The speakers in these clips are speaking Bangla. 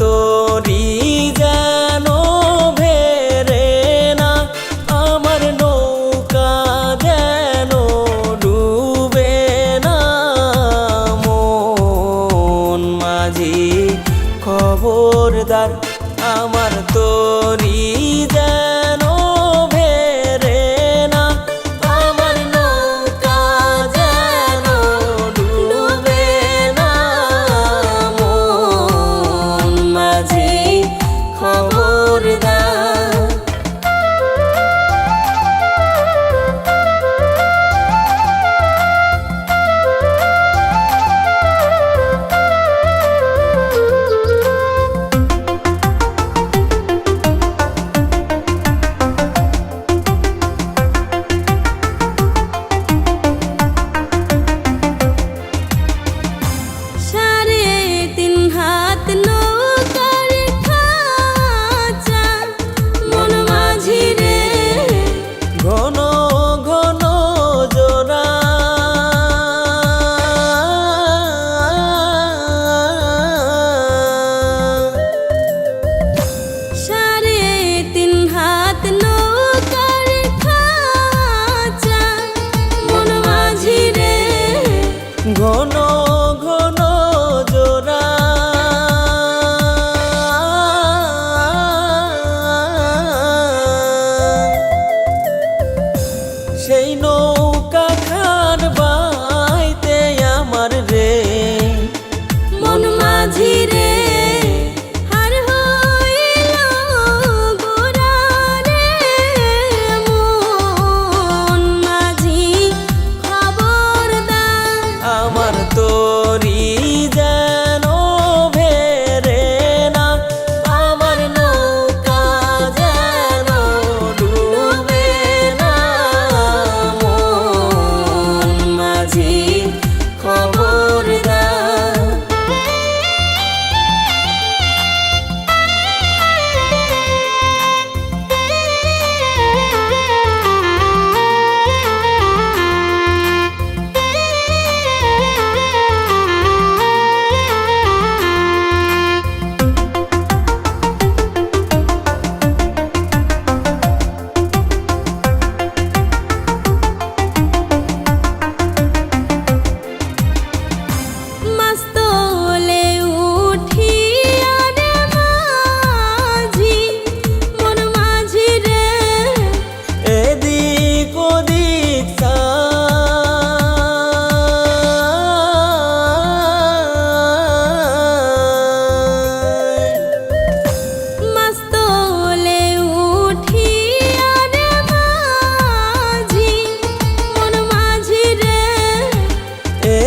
তোরি যেন ভেরে না, আমার নৌকা যেন ডুবে না। মন মাঝি খবরদার, আমার তোরি যেন ভেরে না, আমার নৌকা যেন ডুবে না। মন মাঝি খবরদার। ঘন ঘন জোড়া সেই নৌকা খান বাইতে আমার রে মন মাঝি রে। আমার তোরি যেন ভেরে না, আমার নৌকা যেন ডুবে না। মন মাঝি খবরদার।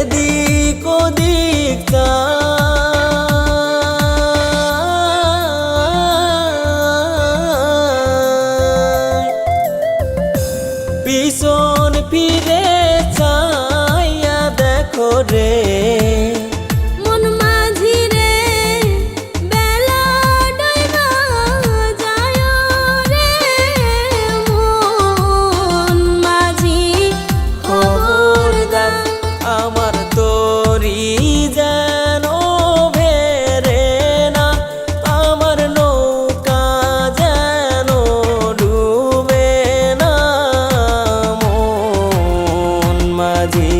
এদিক ওদিক পিছন ফিরে চাইয়া দেখো রে মন মাঝি রে। বেলা ডুইবা যায় রে। মন মাঝি খবরদার, আমার তোরি যেন ভেরে না, আমার নৌকা যেন ডুবে না। মন মাঝি